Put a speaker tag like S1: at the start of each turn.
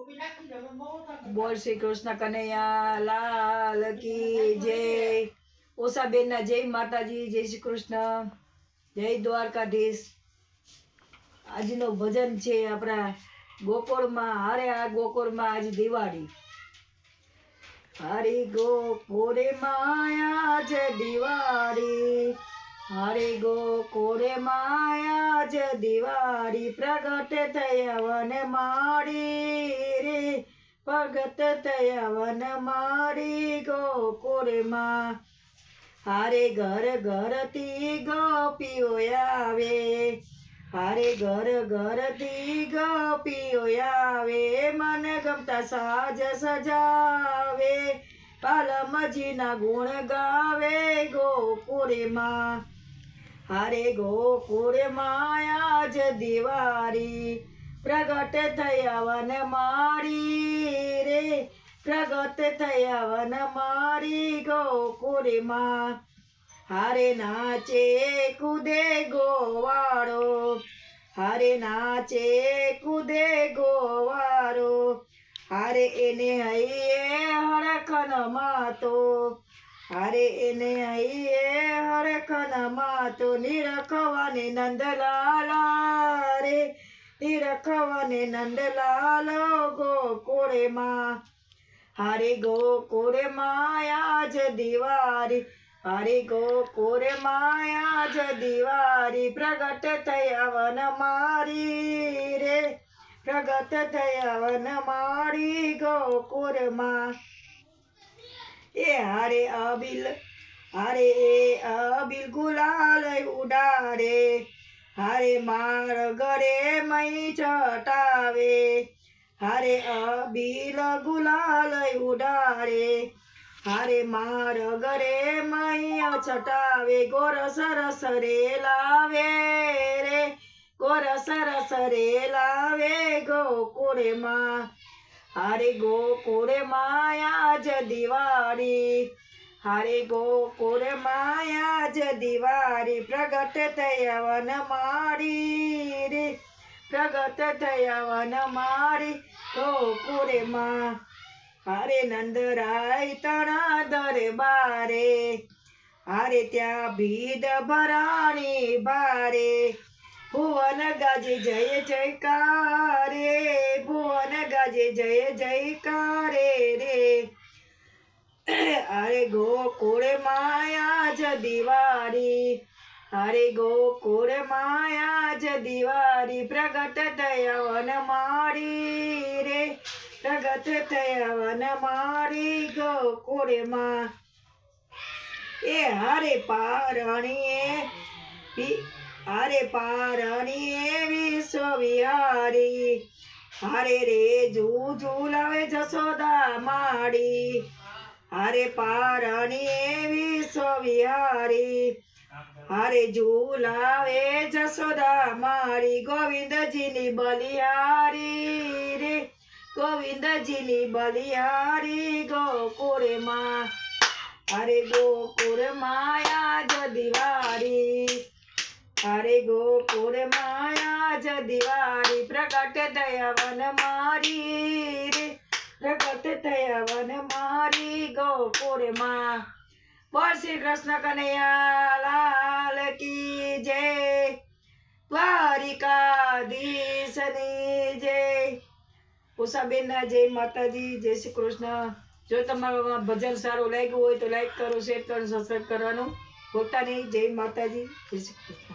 S1: બોલ શ્રી કૃષ્ણ કનૈયા લાલ કી જય। ઓસાબેન ના જય માતાજી, જય શ્રી કૃષ્ણ, જય દ્વારકાધીશ। આજનો ભજન છે આપણા ગોકુળમાં, હારે આ ગોકુળમાં આજ દિવાળી। હરે ગોકુળમાં આજ દિવાળી, હરે ગોકુળમાં આજ દિવાળી, પ્રગટ થયા વન માળી રે, પ્રગટ થયા વન માળી ગોકુળમાં। હારે ઘર ઘરથી ગોપીઓ આવે, હારે ઘર ઘરથી ગોપીઓ આવે, મન ગમતા સાજ સજાવે, પાલમજીના ગુણ ગાવે ગોકુળમાં। હારે ગોકુળમાં આજ દિવાળી, પ્રગટ થયા વન માળી રે, પ્રગટ થયા વન માળી ગોકુળમાં। હારે નાચે કૂદે ગોવાળો, હારે નાચે કૂદે ગોવાળો, હારે એને હૈયે હરખન માતો, હારે એને હૈયે હરખન માતો, નિરખવાને નંદલાલ રે, નિરખવાને નંદલાલ ગોકુળમાં। હારે ગોકુળમાં આજ દિવાળી, હારે ગોકુળમાં આજ દિવાળી, પ્રગટ થયા વન માળી રે, પ્રગટ થયા વન માળી ગોકુળમાં। હારે અબીલ ગુલાલ ઉડાડે, હારે માર ગળે મહી ચટાવે, હારે અબીલ ગુલાલ ઉડાડે, હારે માર ગળે મહી ચટાવે, ગોરસ રસ રે લાવે રે, ગોરસ રસ રે લાવે ગોકુળમાં। હારે ગોકુળમાં આજ દિવાળી, હારે ગોકુળમાં આજ દિવાળી, પ્રગટ થયા વન માળી રે, પ્રગટ થયા વન માળી ગોકુળમાં। હારે નંદરાય તણા દરબારે, હારે ત્યાં ભીડ ભરાણી ભારે, ભુવન ગાજે જય જયકાર રે, ભુવન ગાજે જય જયકાર રે। હારે ગોકુળમાં આજ દિવાળી, હારે ગોકુળમાં આજ દિવાળી, પ્રગટ થયા વન માળી રે, પ્રગટ થયા વન માળી ગોકુળમાં। હારે પારણીએ વિશ્વ વિહારી, હારે રે ઝૂલાવે જશોદા માડી, હારે પારણીએ વિશ્વ વિહારી, હારે ઝૂલાવે જશોદા માડી, ગોવિંદજીની બલિહારી રે, ગોવિંદજીની બલિહારી ગોકુળમાં। હારે ગોકુળમાં આજ દિવાળી, હારે ગોકુળમાં આજ દિવાળી, પ્રગટ થયા વન માળી રે, પ્રગટ થયા વન માળી ગોકુળમાં। બોલ શ્રી કૃષ્ણ કનૈયા લાલ કી જય, દ્વારિકાધીશની જય। ઉષાબેન ના જય માતાજી, જય શ્રી કૃષ્ણ। જો તમારું ભજન સારું લાગ્યું હોય તો લાઈક કરો, શેર કરો, સબસ્ક્રાઈબ કરવાનું ભૂલતા નહીં। જય માતાજી, જય શ્રી કૃષ્ણ।